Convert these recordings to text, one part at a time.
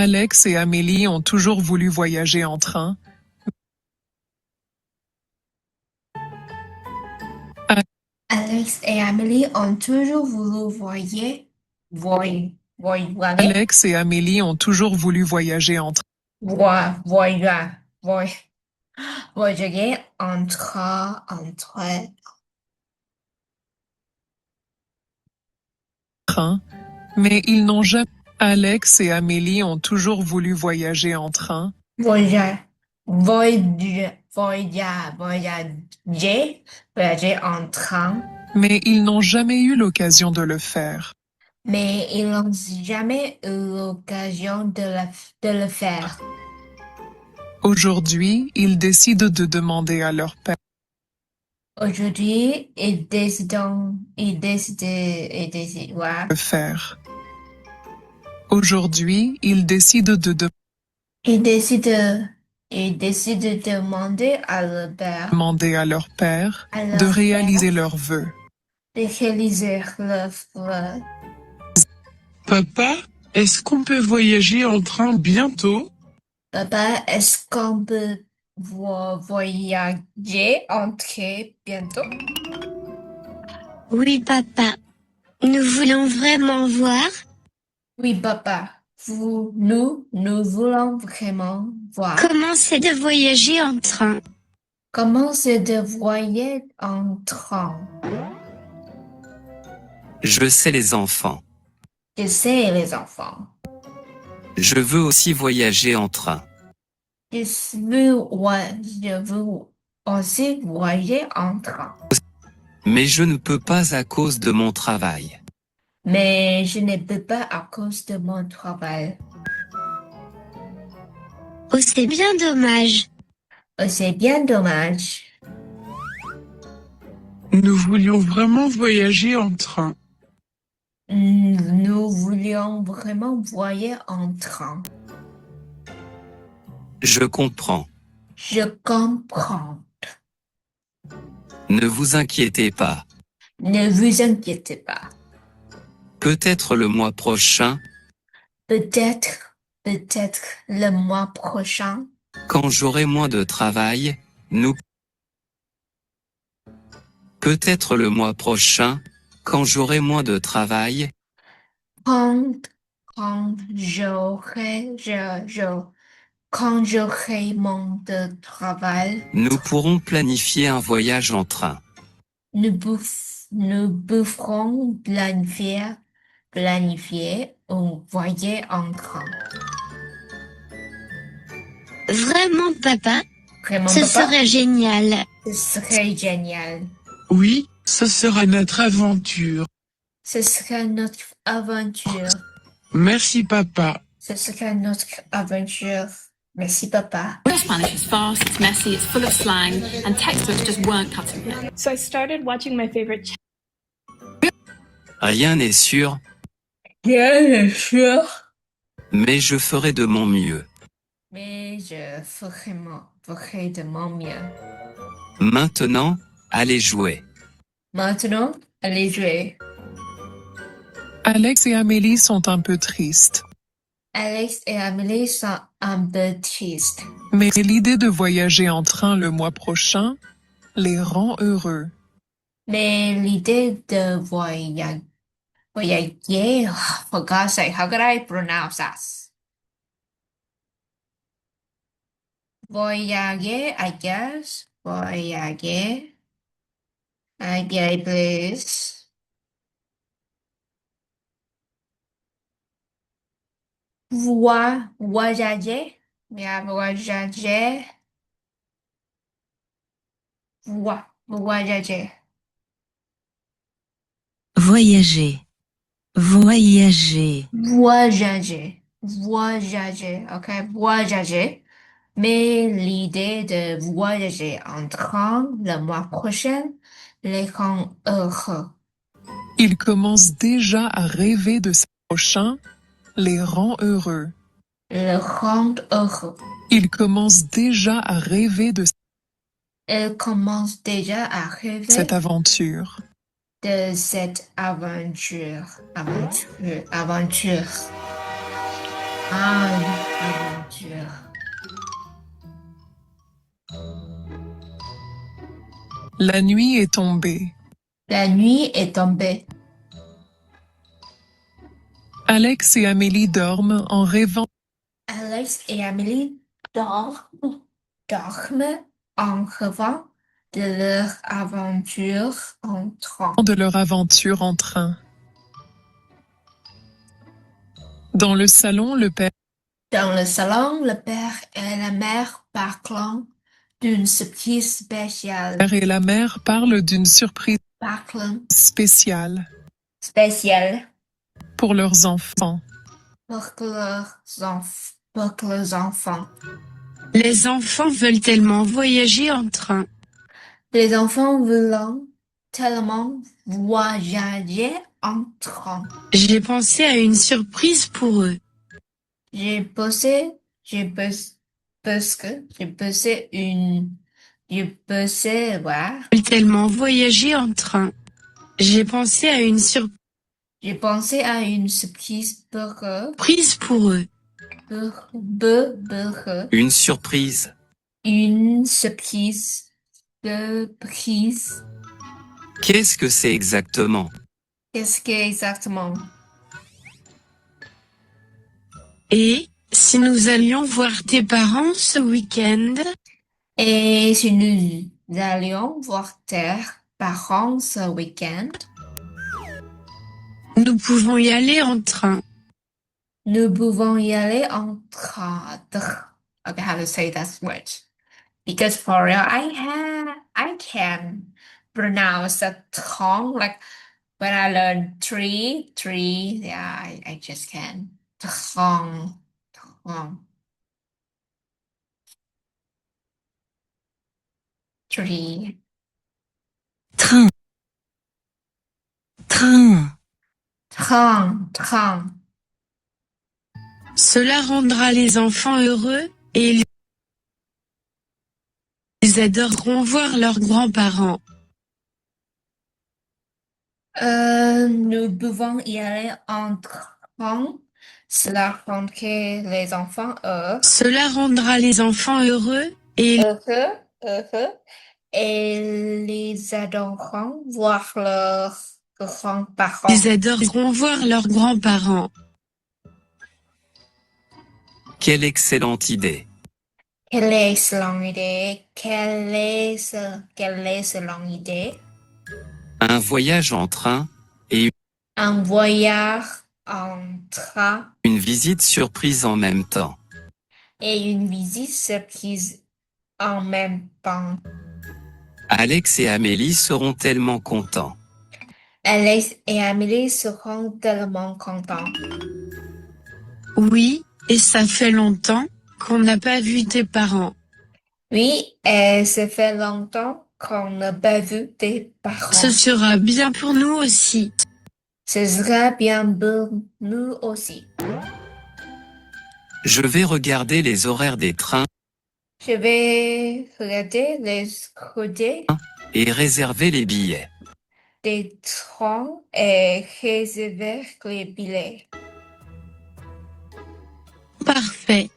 Alex et Amélie ont toujours voulu voyager en train. Alex et Amélie ont toujours voulu voyager. Alex et Amélie ont toujours voulu voyager en train. Voyager entre. Train, mais ils n'ont jamais. Alex et Amélie ont toujours voulu voyager en train. Voyager en train, Mais ils n'ont jamais eu l'occasion de le faire. mais ils n'ont jamais eu l'occasion de le faire. Aujourd'hui, ils décident de demander à leur père Aujourd'hui, de le faire. Aujourd'hui, ils décident ils décident, ils décident de demander à leur père, demander à leur père à de leur réaliser père leurs vœux. de réaliser leurs vœux. Papa, est-ce qu'on peut voyager en train bientôt? Papa, est-ce qu'on peut voyager entre bientôt? Oui, papa. Nous voulons vraiment voir. Oui, papa. Nous voulons vraiment voir. Comment c'est de voyager en train? Comment c'est de voyager en train? Je sais les enfants. Je sais, les enfants. Je veux aussi voyager en train. Je veux aussi voyager en train. Mais je ne peux pas à cause de mon travail. Mais je ne peux pas à cause de mon travail. Oh, c'est bien dommage. C'est bien dommage. Nous voulions vraiment voyager en train. Nous voulions vraiment voyager en train. Je comprends. Je comprends. Ne vous inquiétez pas. Ne vous inquiétez pas. Peut-être le mois prochain, Peut-être le mois prochain, quand j'aurai moins de travail, nous... Peut-être le mois prochain, quand j'aurai moins de travail, quand j'aurai moins de travail, nous pourrons planifier un voyage en train. nous pourrons planifier un voyage en train. Vraiment, papa? Vraiment, Ce papa? serait génial. Ce serait génial. Oui, ce sera notre aventure. Ce sera notre aventure. Merci, papa. Ce sera notre aventure. Merci, papa. Spanish is fast, it's messy, it's full of slang, and textbooks just weren't cutting it. So I started watching my favorite Rien n'est sûr, Bien sûr. mais je ferai de mon mieux. Mais je ferai de mon mieux. Maintenant, allez jouer. Maintenant, allez jouer. Alex et Amélie sont un peu tristes. Alex et Amélie sont un peu tristes. Mais l'idée de voyager en train le mois prochain les rend heureux. Mais l'idée de voyager, for God's sake, how could I pronounce that? Voyager, I guess. Voyager. Okay, please. Voyager. Yeah, voyager. Voyager. Voyager. Voyager. Voyager. Voyager. OK, voyager. Mais l'idée de voyager en train le mois prochain les rend heureux. Ils commencent déjà à rêver de ce prochain les rend heureux. Le rend heureux. Ils commencent déjà à rêver de Elle commence déjà à rêver cette aventure. de cette aventure. Ah, aventure. La nuit est tombée. La nuit est tombée. Alex et Amélie dorment en rêvant Alex et Amélie dorment en rêvant de leur aventure en train. de leur aventure en train. Dans le salon, le père Dans le salon, le père et la mère parlent d'une surprise spéciale. et la mère parlent d'une surprise Parlent spéciale spéciale pour leurs enfants. pour leurs enfants. Les enfants veulent tellement voyager en train. Les enfants veulent tellement voyager en train. J'ai pensé à une surprise pour eux. J'ai posé voir. Ils veulent tellement voyager en train. J'ai pensé à une J'ai pensé à une surprise pour eux. surprise pour eux. Pour eux. Une surprise. Une surprise. Surprise. Qu'est-ce que c'est exactement? Qu'est-ce que exactement? Et si nous allions voir tes parents ce week-end? Et si nous allions voir tes parents ce week-end? Nous pouvons y aller en train. Nous pouvons y aller en train. Okay, how to say that word? Because for real, I can pronounce the train like when I learn three, yeah, I just can. Train. Three. Train. Train. Train. Cela rendra les enfants heureux et ils adoreront voir leurs grands-parents. Nous pouvons y aller en train. Cela rendrait les enfants heureux. Cela rendra les enfants heureux et Heureux. Et les adoreront voir leurs grands-parents. ils adoreront voir leurs grands-parents. Quelle excellente idée. Quelle excellente idée. Quelle excellente idée. Un voyage en train et Un voyage en train une visite surprise en même temps. et une visite surprise en même temps. Alex et Amélie seront tellement contents. Alex et Amélie seront tellement contents. Oui, et ça fait longtemps qu'on n'a pas vu tes parents. Oui, et ça fait longtemps qu'on n'a pas vu tes parents. Ce sera bien pour nous aussi. Ce sera bien pour nous aussi. Je vais regarder les horaires des trains Je vais regarder les côtés et réserver les billets. des trains et réserver les billets. Parfait.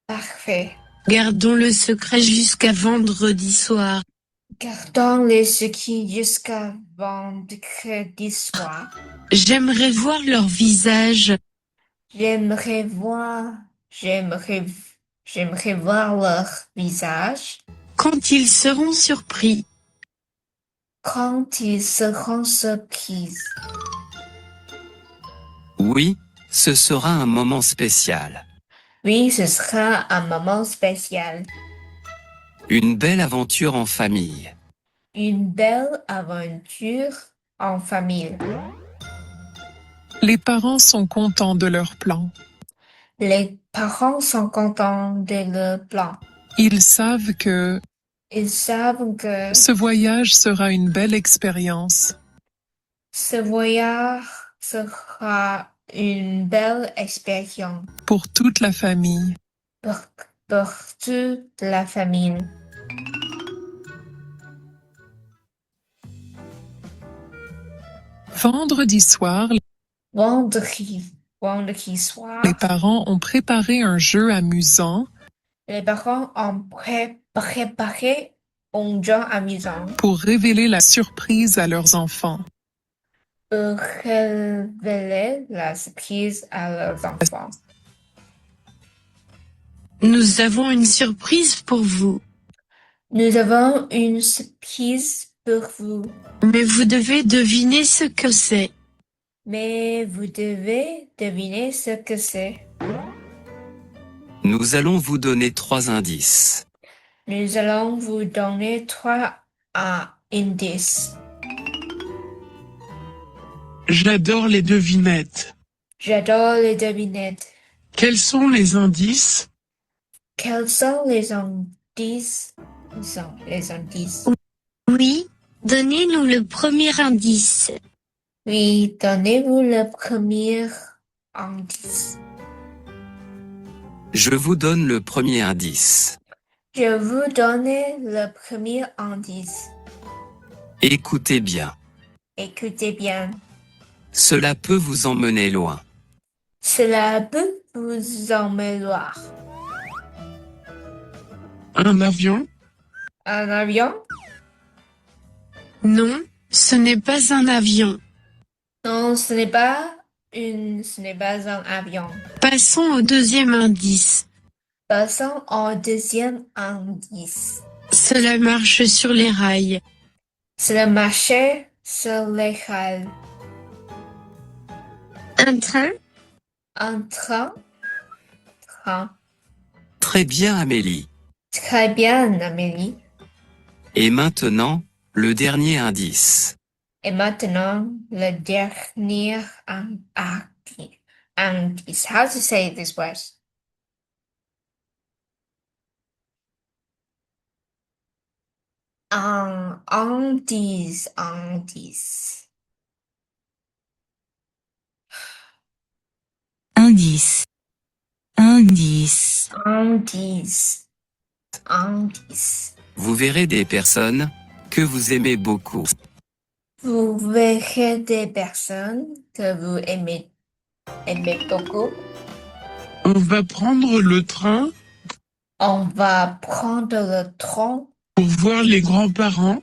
Parfait. Gardons le secret jusqu'à vendredi soir. Gardons les skis jusqu'à vendredi soir. J'aimerais voir leur visage. J'aimerais voir leur visage Quand ils seront surpris. quand ils seront surpris. Oui, ce sera un moment spécial. Oui, ce sera un moment spécial. Une belle aventure en famille. Une belle aventure en famille. Les parents sont contents de leur plan. Les parents sont contents de leur plan. Ils savent que Ils savent que ce voyage sera une belle expérience. ce voyage sera une belle expérience Pour toute la famille. pour toute la famille. Vendredi soir, Vendredi vendredi soir. Les parents ont préparé un jeu amusant Les parents ont préparé un jeu amusant pour révéler la surprise à leurs enfants. pour révéler la surprise à leurs enfants. Nous avons une surprise pour vous. Nous avons une surprise pour vous, Mais vous devez deviner ce que c'est. mais vous devez deviner ce que c'est. Nous allons vous donner 3 indices. Nous allons vous donner 3 indices. J'adore les devinettes. J'adore les devinettes. Quels sont les indices? Quels sont les indices? Les indices. Oui, donnez-nous le premier indice. Oui, donnez-vous le premier indice. Je vous donne le premier indice. Je vous donne le premier indice. Écoutez bien. Écoutez bien. Cela peut vous emmener loin. Cela peut vous emmener loin. Un avion? Un avion? Non, ce n'est pas un avion. Non, ce n'est pas un avion. Passons au deuxième indice. Passons au deuxième indice. Cela marche sur les rails. Cela marchait sur les rails. Un train? Un train? Train. Très bien, Amélie. Très bien, Amélie. Et maintenant, le dernier indice. Et maintenant, le dernier indice. How to say this word? Indice, indice. Indice. Indice. Indice. Indice. Vous verrez des personnes que vous aimez beaucoup. Vous verrez des personnes que vous aimez beaucoup. On va prendre le train On va prendre le train pour voir les grands-parents.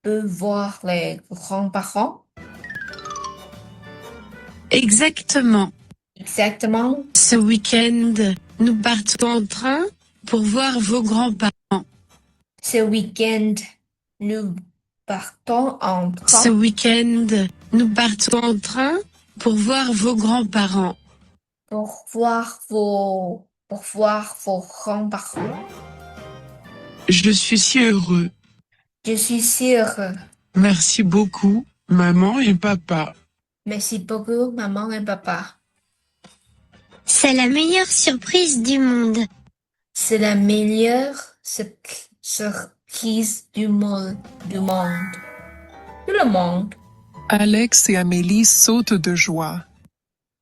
pour voir les grands-parents. Exactement. Exactement. Ce week-end, nous partons en train pour voir vos grands-parents. Ce week-end, nous partons en train. Ce week-end, nous partons en train pour voir vos grands-parents. Pour voir vos grands-parents. Je suis si heureux. Je suis sûre. Merci beaucoup, maman et papa. Merci beaucoup, maman et papa. C'est la meilleure surprise du monde. C'est la meilleure surprise du monde. Tout le monde. Alex et Amélie sautent de joie.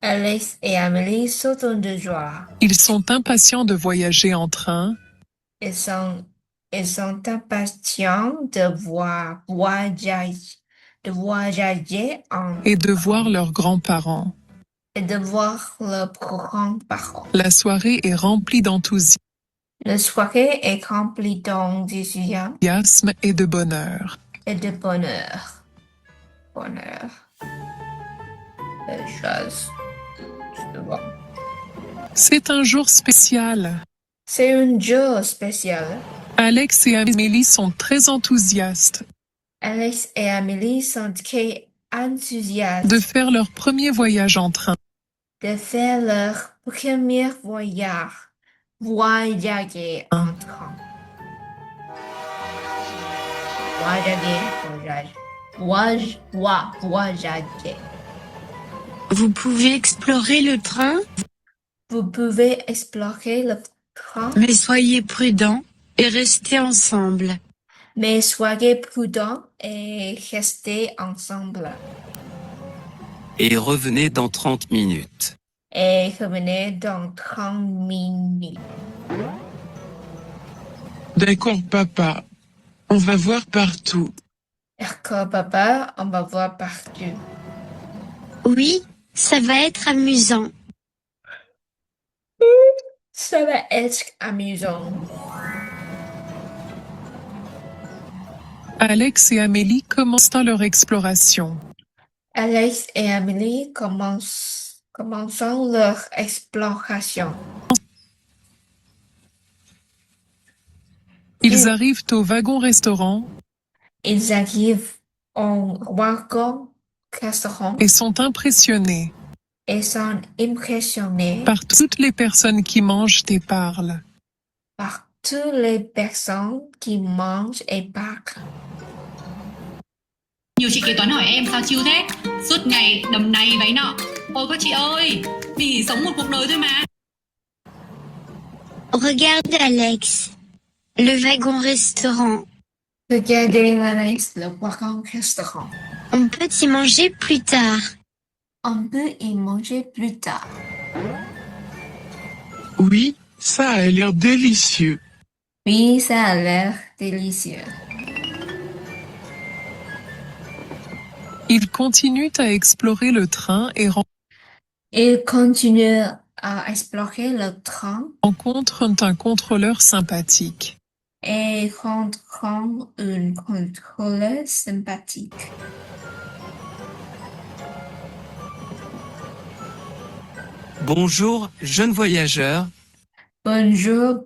Alex et Amélie sautent de joie. Ils sont impatients de voyager en train Ils sont impatients de voyager et de voir leurs grands-parents. et de voir leurs grands-parents. La soirée est remplie d'enthousiasme La soirée est remplie d'enthousiasme et de bonheur. et de bonheur. Bonheur. Belle chose. C'est bon. C'est un jour spécial. C'est un jour spécial. Alex et Amélie sont très enthousiastes Alex et Amélie sont très enthousiastes de faire leur premier voyage en train. de faire leur premier voyage. Voyager en train. Voyager. Vous pouvez explorer le train, Vous pouvez explorer le train, mais soyez prudents et restez ensemble. mais soyez prudents et restez ensemble. Et revenez dans 30 minutes. Et revenez dans 30 minutes. D'accord, papa. On va voir partout. D'accord, papa, on va voir partout. Oui, Ça va être amusant. Ça va être amusant. Alex et Amélie commencent leur exploration. Alex et Amélie commençons leur exploration. Ils arrivent au wagon-restaurant Ils arrivent au wagon-restaurant et sont impressionnés et sont impressionnés par toutes les personnes qui mangent et parlent. par toutes les personnes qui mangent et parlent. Nhiều chị kế toán hỏi em sao chill thế? Suốt ngày đầm này váy nọ. Ôi các chị ơi, vì sống một cuộc đời thôi mà. Regarde Alex. Le wagon-restaurant. Regardez Alex, le wagon-restaurant. On peut y manger plus tard. On peut y manger plus tard. Oui, ça a l'air délicieux. Oui, ça a l'air délicieux. Ils continuent à explorer le train et Ils continuent à explorer le train rencontrent un contrôleur sympathique. et rencontrent une contrôleuse sympathique. Bonjour, jeune voyageur. Bonjour,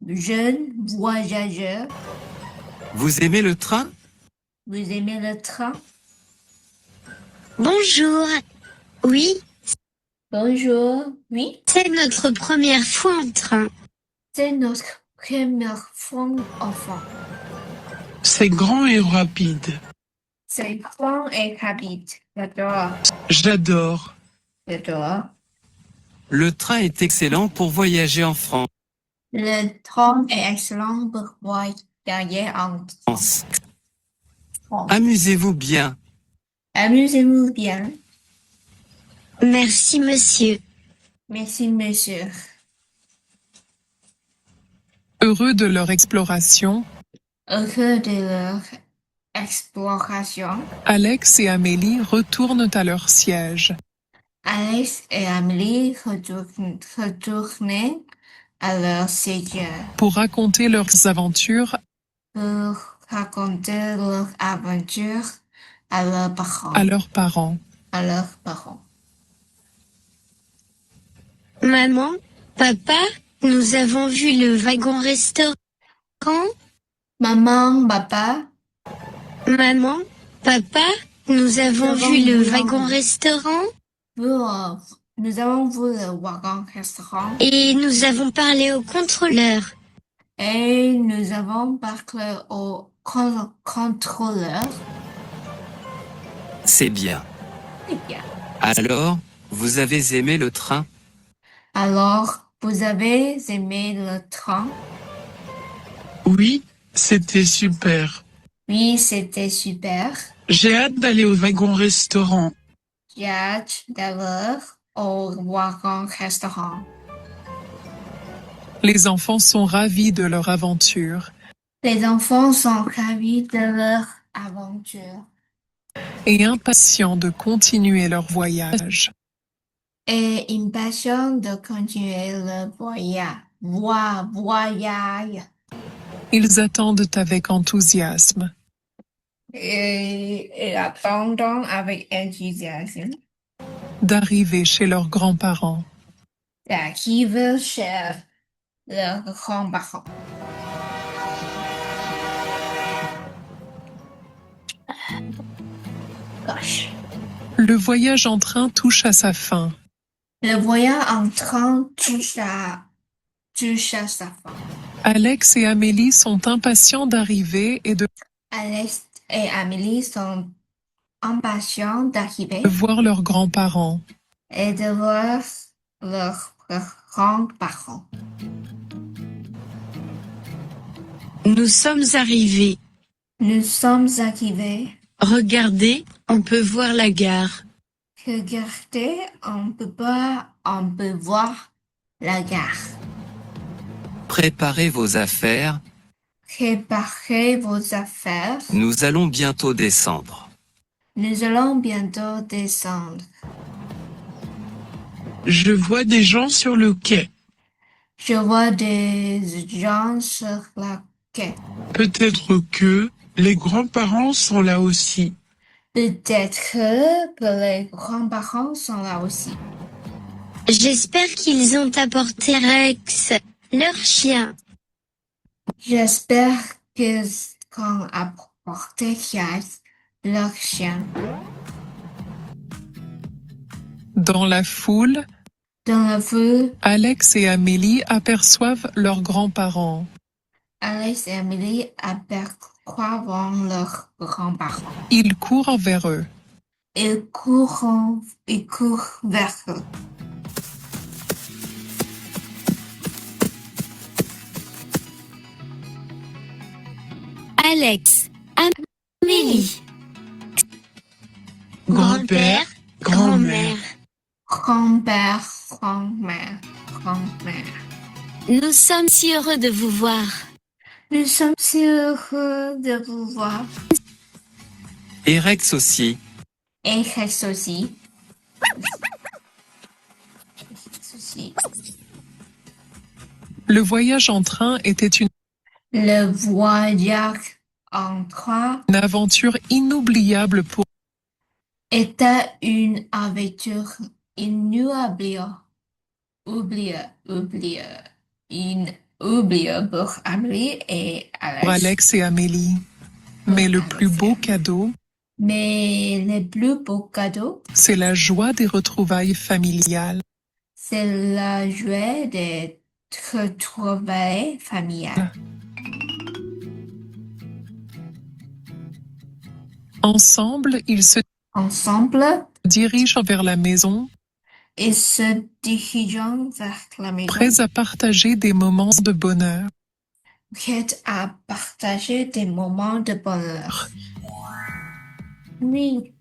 jeune voyageur. Vous aimez le train? Vous aimez le train? Bonjour. Oui, Bonjour, oui, c'est notre première fois en train. c'est notre première fois enfant. C'est grand et rapide. C'est grand et rapide. J'adore, J'adore. j'adore. Le train est excellent pour voyager en France. Le train est excellent pour voyager en France. Amusez-vous bien. Amusez-vous bien. Merci, monsieur. Merci, monsieur. Heureux de leur exploration, Heureux de leur exploration, Alex et Amélie retournent à leur siège. Alex et Amélie retournent à leur siège Pour raconter leurs aventures pour raconter leur aventure à leurs parents. à leurs parents. À leurs parents. Maman, papa, nous avons vu le wagon-restaurant. Maman, papa, Maman, papa, nous avons vu le wagon-restaurant nous avons vu le wagon-restaurant et nous avons parlé au contrôleur. et nous avons parlé au contrôleur. C'est bien. Eh bien. Alors, vous avez aimé le train? Alors, vous avez aimé le train? Oui, c'était super. Oui, c'était super. J'ai hâte d'aller au wagon-restaurant. J'ai hâte d'aller au wagon-restaurant. Les enfants sont ravis de leur aventure Les enfants sont ravis de leur aventure et impatients de continuer leur voyage. et impatients de continuer le voyage. Ils attendent avec enthousiasme Et attendent avec enthousiasme d'arriver chez leurs grands-parents. d'arriver chez leurs grands-parents. Gosh. Le voyage en train touche à sa fin. Le voyage en train touche à sa fin. Alex et Amélie sont impatients d'arriver et de Alex et Amélie sont impatients d'arriver voir leurs grands-parents. et de voir leurs grands-parents. Nous sommes arrivés. Nous sommes arrivés. Regardez, on peut voir la gare. Regardez, on peut voir la gare. Préparez vos affaires. Préparez vos affaires. Nous allons bientôt descendre. Nous allons bientôt descendre. Je vois des gens sur le quai. Je vois des gens sur la quai. Peut-être que les grands-parents sont là aussi. Peut-être que les grands-parents sont là aussi. J'espère qu'ils ont apporté Rex, leur chien. J'espère qu'on a apporté Rex, leur chien. Dans la foule, Dans la foule, Alex et Amélie aperçoivent leurs grands-parents. Alex et Amélie aperçoivent leurs grands-parents. Ils courent vers eux. Ils courent vers eux. Alex, Amélie, Grand-père, grand-mère. Grand-père, grand-mère, grand-mère. nous sommes si heureux de vous voir. Nous sommes si heureux de vous voir. Et Rex aussi. Et Rex aussi. Le voyage en train était Le voyage en train une aventure inoubliable pour était une aventure inoubliable. Inoubliable pour Amélie et Alex et Amélie. Mais le plus beau cadeau, Mais le plus beau cadeau, c'est la joie des retrouvailles familiales. c'est la joie des retrouvailles familiales. Ensemble, ils se Ensemble, dirigent vers la maison, ils se dirigent vers la maison, prêts à partager des moments de bonheur. prêts à partager des moments de bonheur. Oui.